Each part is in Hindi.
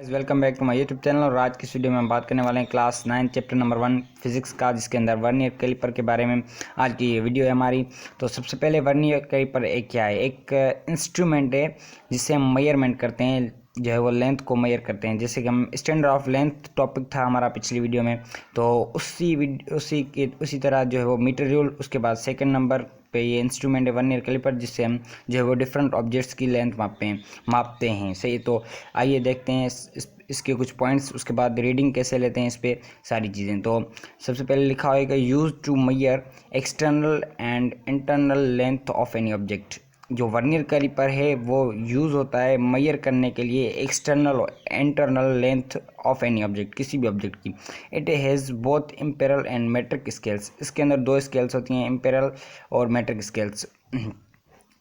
Welcome back to my YouTube channel. और आज की वीडियो में हम बात करने वाले हैं क्लास 9 चैप्टर नंबर 1 फिजिक्स का, जिसके अंदर वर्नियर कैलिपर के बारे में आज की ये वीडियो है हमारी। तो सबसे पहले वर्नियर कैलिपर एक क्या है, एक इंस्ट्रूमेंट है जिससे हम मेजरमेंट करते हैं, जो है वो लेंथ को मेजर करते हैं। जैसे कि हम स्टैंडर्ड ऑफ लेंथ टॉपिक था हमारा पिछली वीडियो में, तो उसी तरह जो है वो मीटर रूल, उसके बाद सेकंड नंबर पे ये इंस्ट्रूमेंट है वर्नियर कैलिपर, जिससे हम जो है वो डिफरेंट ऑब्जेक्ट्स की लेंथ मापते हैं। सही, तो आइए देखते हैं इसके कुछ पॉइंट्स, उसके बाद रीडिंग कैसे लेते हैं, इस पर सारी चीज़ें। तो सबसे पहले लिखा होगा use to measure external and internal length of any object. जो वर्नियर कैलिपर है वो यूज़ होता है मेजर करने के लिए एक्सटर्नल और internal length of any object, किसी भी ऑब्जेक्ट की। It has both imperial and metric scales. इसके अंदर दो स्केल्स होती हैं, इम्पेरल और metric scales.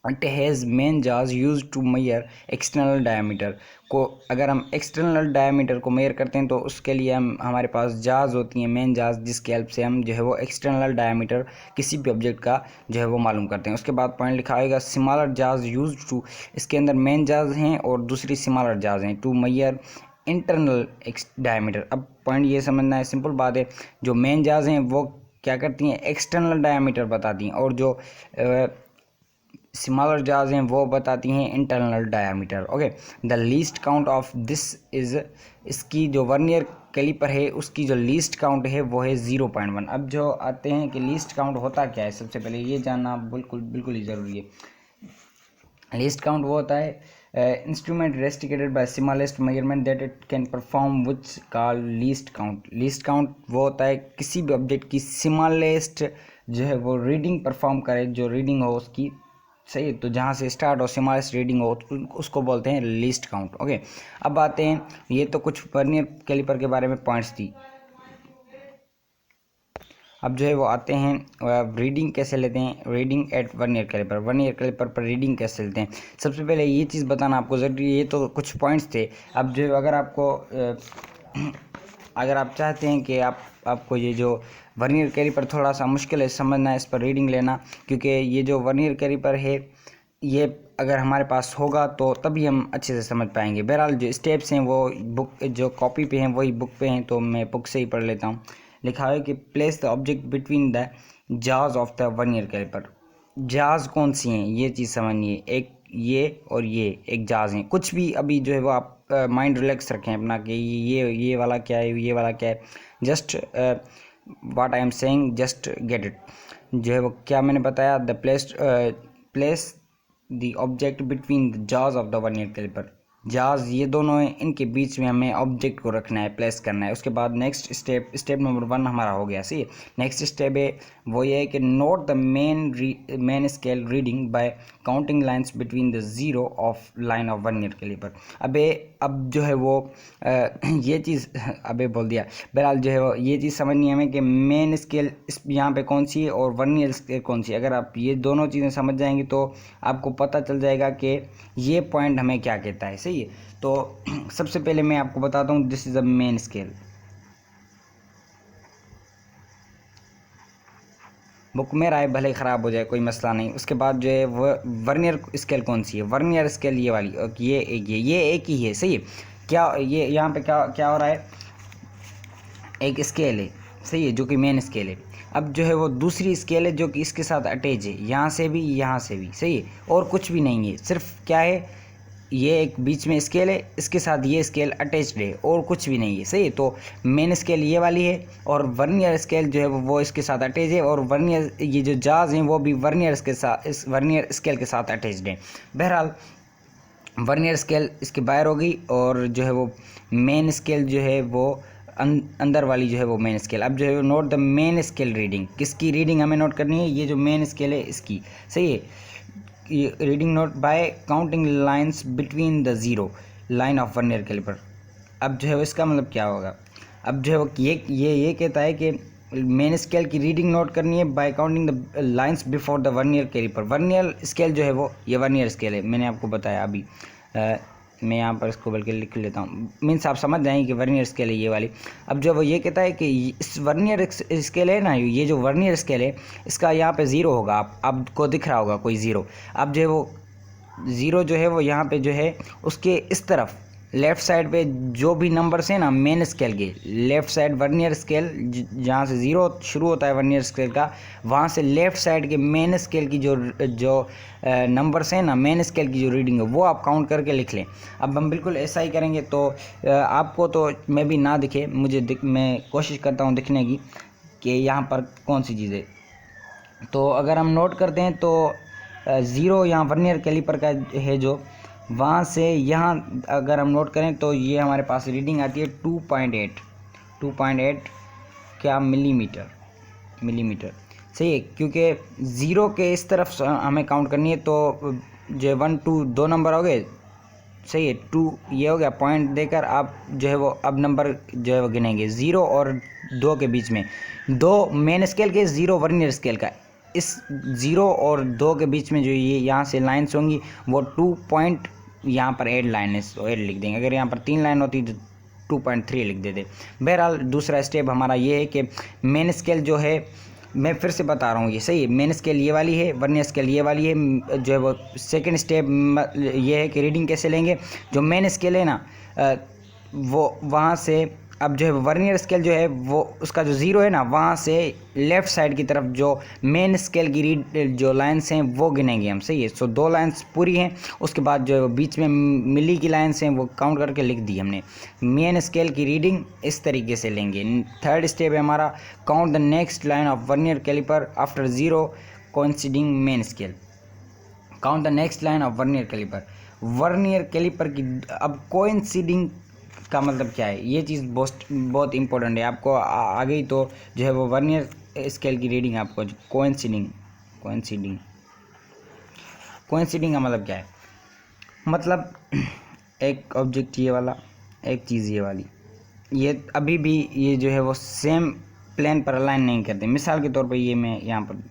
It has main jaws use to measure external diameter को। अगर हम एक्सटर्नल डायमीटर को मेजर करते हैं तो उसके लिए हमारे पास जाज होती हैं, मेन जाज, जिसकी हेल्प से हम जो है वो एक्सटर्नल डायमीटर किसी भी ऑब्जेक्ट का जो है वो मालूम करते हैं। उसके बाद पॉइंट लिखा होगा स्मॉलर जाज यूज टू। इसके अंदर मेन जाज हैं और दूसरी स्मॉलर जाज हैं, टू मेजर इंटरनल डायमीटर। अब पॉइंट ये समझना है, सिंपल बात है। जो मेन जाज हैं वो क्या करती हैं, एक्सटर्नल डायमीटर बताती हैं, और जो स्मॉलर जाज हैं वो बताती हैं internal diameter. Okay, the least count of this is, इसकी जो वर्नियर कैलिपर है उसकी जो लीस्ट काउंट है वो है 0.1। अब जो आते हैं कि लीस्ट काउंट होता क्या है, सबसे पहले ये जानना बिल्कुल ही ज़रूरी है। लीस्ट काउंट वो होता है instrument restricted by smallest measurement that it can perform which call least count. Least count वो होता है किसी भी ऑब्जेक्ट की स्मॉलेस्ट जो है वो रीडिंग परफॉर्म करे, जो रीडिंग हो उसकी। सही, तो जहाँ से स्टार्ट हो स्मॉलेस्ट रीडिंग हो उसको बोलते हैं लीस्ट काउंट। ओके, अब आते हैं, ये तो कुछ वर्नियर कैलिपर के बारे में पॉइंट्स थी। अब जो है वो आते हैं रीडिंग कैसे लेते हैं, reading at vernier calliper. Vernier calliper पर रीडिंग कैसे लेते हैं, सबसे पहले ये चीज़ बताना आपको ज़रूरी है। ये तो कुछ पॉइंट्स थे। अब जो अगर आप चाहते हैं कि आपको ये जो वर्नियर कैलिपर थोड़ा सा मुश्किल है समझना, इस पर रीडिंग लेना, क्योंकि ये जो वर्नियर कैलिपर है ये अगर हमारे पास होगा तो तभी हम अच्छे से समझ पाएंगे। बहरहाल जो स्टेप्स हैं वो बुक, जो कॉपी पे हैं वही बुक पे हैं, तो मैं बुक से ही पढ़ लेता हूँ। लिखा है कि place the object between the जाज ऑफ द वर्नियर कैलिपर। जाज कौन सी हैं ये चीज़ समझिए, एक ये और ये एक जाज हैं। कुछ भी अभी जो है वो आप माइंड रिलैक्स रखें अपना कि ये वाला क्या है, ये वाला क्या है। Just what I am saying, just get it. जो है वो क्या मैंने बताया, the place the object between the जाज ऑफ द वर्नियर कैलिपर। जाज ये दोनों हैं, इनके बीच में हमें ऑब्जेक्ट को रखना है, प्लेस करना है। उसके बाद नेक्स्ट स्टेप नंबर 1 हमारा हो गया। सी, नेक्स्ट स्टेप है वो ये है कि note the main scale reading by counting lines between the zero of line of vernier calliper. अब जो है वो ये चीज़ अबे बोल दिया। बहरहाल जो है वो ये चीज़ समझनी है हमें कि मेन स्केल इस यहाँ पे कौन सी है और वर्नियर स्केल कौन सी है। अगर आप ये दोनों चीज़ें समझ जाएंगे तो आपको पता चल जाएगा कि ये पॉइंट हमें क्या कहता है। सही है, तो सबसे पहले मैं आपको बताता हूँ, this is a main scale. Book में राय भले ख़राब हो जाए कोई मसला नहीं। उसके बाद जो है वो वर्नियर स्केल कौन सी है, वर्नियर स्केल ये वाली, और ये एक ही है। सही है, क्या ये यहाँ पे क्या हो रहा है, एक स्केल है, सही है, जो कि मेन स्केल है। अब जो है वो दूसरी स्केल है जो कि इसके साथ अटैच है, यहाँ से भी यहाँ से भी। सही है, और कुछ भी नहीं है, सिर्फ क्या है, ये एक बीच में स्केल है, इसके साथ ये स्केल अटैच्ड है, और कुछ भी नहीं है। सही है, तो मेन स्केल ये वाली है और वर्नियर स्केल जो है वो इसके साथ अटैच है, और वर्नियर ये जो जाज हैं वो भी वर्नियर के साथ, इस वर्नियर स्केल के साथ अटैच्ड है। बहरहाल वर्नियर स्केल इसके बाहर हो गई, और जो है वो मेन स्केल जो है वो अंदर वाली जो है वो मेन स्केल। अब जो है note the main scale reading, किसकी रीडिंग हमें नोट करनी है, ये जो मेन स्केल है इसकी। सही है, reading note by counting lines between the zero line of vernier calliper. अब जो है इसका मतलब क्या होगा, अब जो है वो ये कहता है कि मेन स्केल की रीडिंग नोट करनी है by counting the lines before the vernier calliper. Vernier scale जो है वो ये वर्नियर स्केल है, मैंने आपको बताया अभी। मैं यहाँ पर इसको बल्कि लिख लेता हूँ, मीन्स आप समझ जाएंगे कि वर्नियर स्केल है ये वाली। अब जो वो ये कहता है कि इस वर्नियर स्केल है ना, ये जो वर्नियर स्केल है इसका यहाँ पे ज़ीरो होगा, आपको दिख रहा होगा कोई ज़ीरो। अब जो है वो ज़ीरो जो है वो यहाँ पे जो है उसके इस तरफ लेफ़्ट साइड पे जो भी नंबर्स हैं ना मेन स्केल के, लेफ़्ट साइड वर्नियर स्केल जहाँ से 0 शुरू होता है वर्नियर स्केल का, वहाँ से लेफ़्ट साइड के मेन स्केल की जो नंबर्स हैं ना मेन स्केल की जो रीडिंग है वो आप काउंट करके लिख लें। अब हम बिल्कुल ऐसा ही करेंगे। तो आपको तो मैं भी ना दिखे, मैं कोशिश करता हूँ दिखने की कि यहाँ पर कौन सी चीज़ है। तो अगर हम नोट करते हैं तो 0 यहाँ वर्नियर कैलिपर का है जो, वहाँ से यहाँ अगर हम नोट करें तो ये हमारे पास रीडिंग आती है 2.8 क्या मिलीमीटर सही है, क्योंकि 0 के इस तरफ हमें काउंट करनी है। तो जो 1 2 दो नंबर हो गए, सही है, 2 ये हो गया, पॉइंट देकर आप जो है वो अब नंबर जो है वो गिनेंगे 0 और 2 के बीच में, 2 मेन स्केल के, 0 वर्नियर स्केल का। इस 0 और 2 के बीच में जो ये यहाँ से लाइन्स होंगी वो 2 पॉइंट यहाँ पर 8 लाइन है तो 8 लिख देंगे। अगर यहाँ पर 3 लाइन होती तो 2.3 लिख देते। बहरहाल दूसरा स्टेप हमारा ये है कि मेन स्केल जो है, मैं फिर से बता रहा हूँ, ये सही है, मेन स्केल ये वाली है, वर्नियर स्केल ये वाली है। जो है वो सेकंड स्टेप ये है कि रीडिंग कैसे लेंगे। जो मेन स्केल है ना वो वहाँ से अब जो है वर्नियर स्केल जो है वो उसका जो 0 है ना वहाँ से लेफ़्ट साइड की तरफ जो मेन स्केल की जो लाइन्स हैं वो गिनेंगे हम, सही है। सो 2 लाइन्स पूरी हैं, उसके बाद जो है बीच में मिली की लाइन्स हैं वो काउंट करके लिख दी हमने। मेन स्केल की रीडिंग इस तरीके से लेंगे। थर्ड स्टेप है हमारा, count the next line of vernier caliper after 0 coinciding main scale. Count the next line of vernier caliper की अब कोइंसिडिंग का मतलब क्या है, ये चीज़ बहुत इंपॉर्टेंट है आपको आ गई तो जो है वो वर्नियर स्केल की रीडिंग आपको कोइंसिडिंग का मतलब क्या है, मतलब एक ऑब्जेक्ट ये वाला, एक चीज़ ये वाली, ये अभी भी ये जो है वो सेम प्लेन पर अलाइन नहीं करते। मिसाल के तौर पे ये मैं यहाँ पर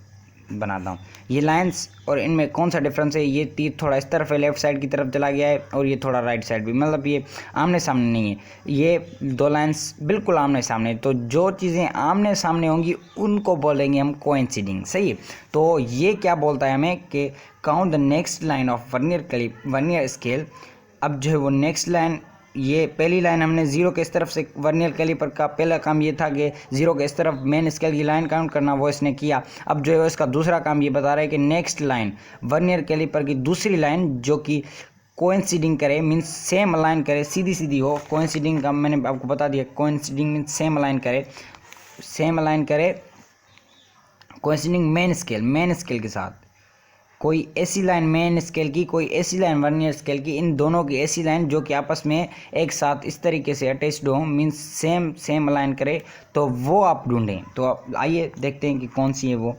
बनाता हूँ, ये लाइंस और इनमें कौन सा डिफरेंस है, ये तीर थोड़ा इस तरफ है, लेफ्ट साइड की तरफ चला गया है, और ये थोड़ा राइट साइड भी, मतलब ये आमने सामने नहीं है, ये 2 लाइंस बिल्कुल आमने सामने। तो जो चीज़ें आमने सामने होंगी उनको बोलेंगे हम कोइंसिडिंग, सही है। तो ये क्या बोलता है हमें कि count the next line of vernier scale. अब जो है वो नेक्स्ट लाइन, ये पहली लाइन हमने 0 के इस तरफ से वर्नियर कैलिपर का पहला काम ये था कि 0 के इस तरफ मेन स्केल की लाइन काउंट करना, वो इसने किया। अब जो है इसका दूसरा काम ये बता रहा है कि नेक्स्ट लाइन वर्नियर कैलिपर की दूसरी लाइन जो कि कोइंसिडिंग करे, मीन्स सेम अलाइन करे, सीधी हो। कोइंसिडिंग का मैंने आपको बता दिया, कोइंसिडिंग मीन्स सेम अलाइन करे, कोइंसिडिंग मेन स्केल के साथ। कोई ऐसी लाइन मेन स्केल की, कोई ऐसी लाइन वर्नियर स्केल की, इन दोनों की ऐसी लाइन जो कि आपस में एक साथ इस तरीके से अटैच्ड हो, मीन्स सेम अलाइन करे, तो वो आप ढूंढें। तो आप आइए देखते हैं कि कौन सी है वो।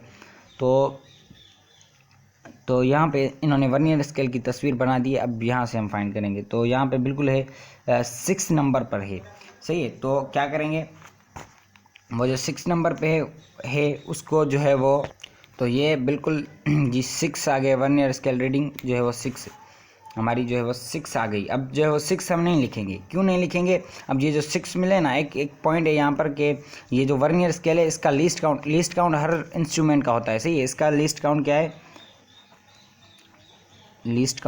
तो यहाँ पे इन्होंने वर्नियर स्केल की तस्वीर बना दी है, अब यहाँ से हम फाइंड करेंगे। तो यहाँ पे बिल्कुल है 6 नंबर पर है, सही है। तो क्या करेंगे, वो जो 6 नंबर पे है उसको जो है वो, तो ये बिल्कुल जी 6 आ गए, वर्नियर स्केल रीडिंग जो है वो 6 हमारी जो है वो 6 आ गई। अब जो है वो 6 हम नहीं लिखेंगे, क्यों नहीं लिखेंगे, अब ये जो 6 मिले ना, एक पॉइंट है यहाँ पर कि ये जो वर्नियर स्केल है इसका लीस्ट काउंट हर इंस्ट्रूमेंट का होता है, सही है। इसका लीस्ट काउंट क्या है, लीस्ट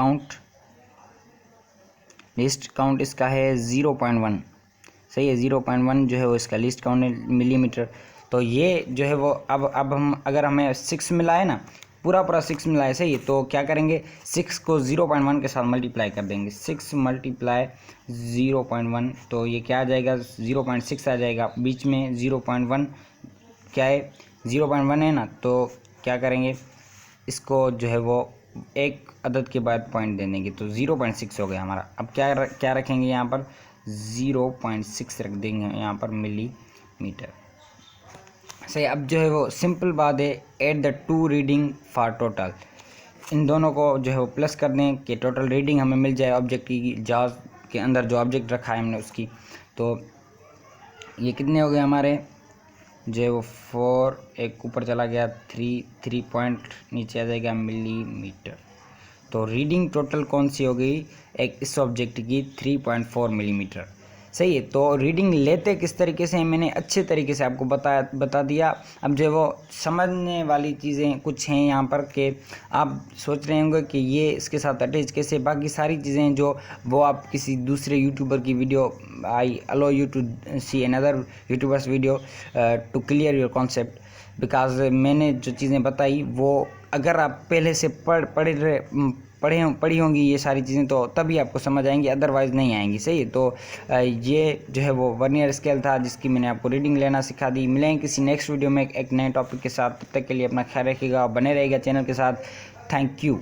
काउंट इसका है 0.1, सही है। 0.1 जो है वो इसका लीस्ट काउंट है मिलीमीटर। तो ये जो है वो अब हम अगर हमें 6 मिला है ना, पूरा 6 मिला है, सही है। तो क्या करेंगे, 6 को 0.1 के साथ मल्टीप्लाई कर देंगे, 6 मल्टीप्लाई 0.1, तो ये क्या आ जाएगा, 0.6 आ जाएगा। बीच में 0.1 क्या है, 0.1 है ना, तो क्या करेंगे, इसको जो है वो एक अदद के बाद पॉइंट दे देंगे, तो 0.6 हो गया हमारा। अब क्या रखेंगे यहाँ पर, 0.6 रख देंगे यहाँ पर मिलीमीटर, सही। अब जो है वो सिंपल बात है, at the 2 reading for total, इन दोनों को जो है वो प्लस कर दें कि टोटल रीडिंग हमें मिल जाए ऑब्जेक्ट की, जाज के अंदर जो ऑब्जेक्ट रखा है हमने उसकी। तो ये कितने हो गए हमारे, जो है वो 4, एक ऊपर चला गया, 3 पॉइंट नीचे आ जाएगा मिलीमीटर। तो रीडिंग टोटल कौन सी हो गई, एक इस ऑब्जेक्ट की 3.4 मिलीमीटर, सही है। तो रीडिंग लेते किस तरीके से मैंने अच्छे तरीके से आपको बता दिया। अब जो है वो समझने वाली चीज़ें कुछ हैं यहाँ पर कि आप सोच रहे होंगे कि ये इसके साथ अटैच कैसे, बाकी सारी चीज़ें जो वो आप किसी दूसरे यूट्यूबर की video, I allow you to see another YouTuber's video to clear your concept, because मैंने जो चीज़ें बताई वो अगर आप पहले से पढ़ी होंगी ये सारी चीज़ें तो तभी आपको समझ आएंगी, अदरवाइज़ नहीं आएंगी। सही है। तो ये जो है वो वर्नियर स्केल था जिसकी मैंने आपको रीडिंग लेना सिखा दी। मिलेंगे किसी नेक्स्ट वीडियो में एक नए टॉपिक के साथ। तब तक के लिए अपना ख्याल रखिएगा, बने रहिएगा चैनल के साथ। Thank you.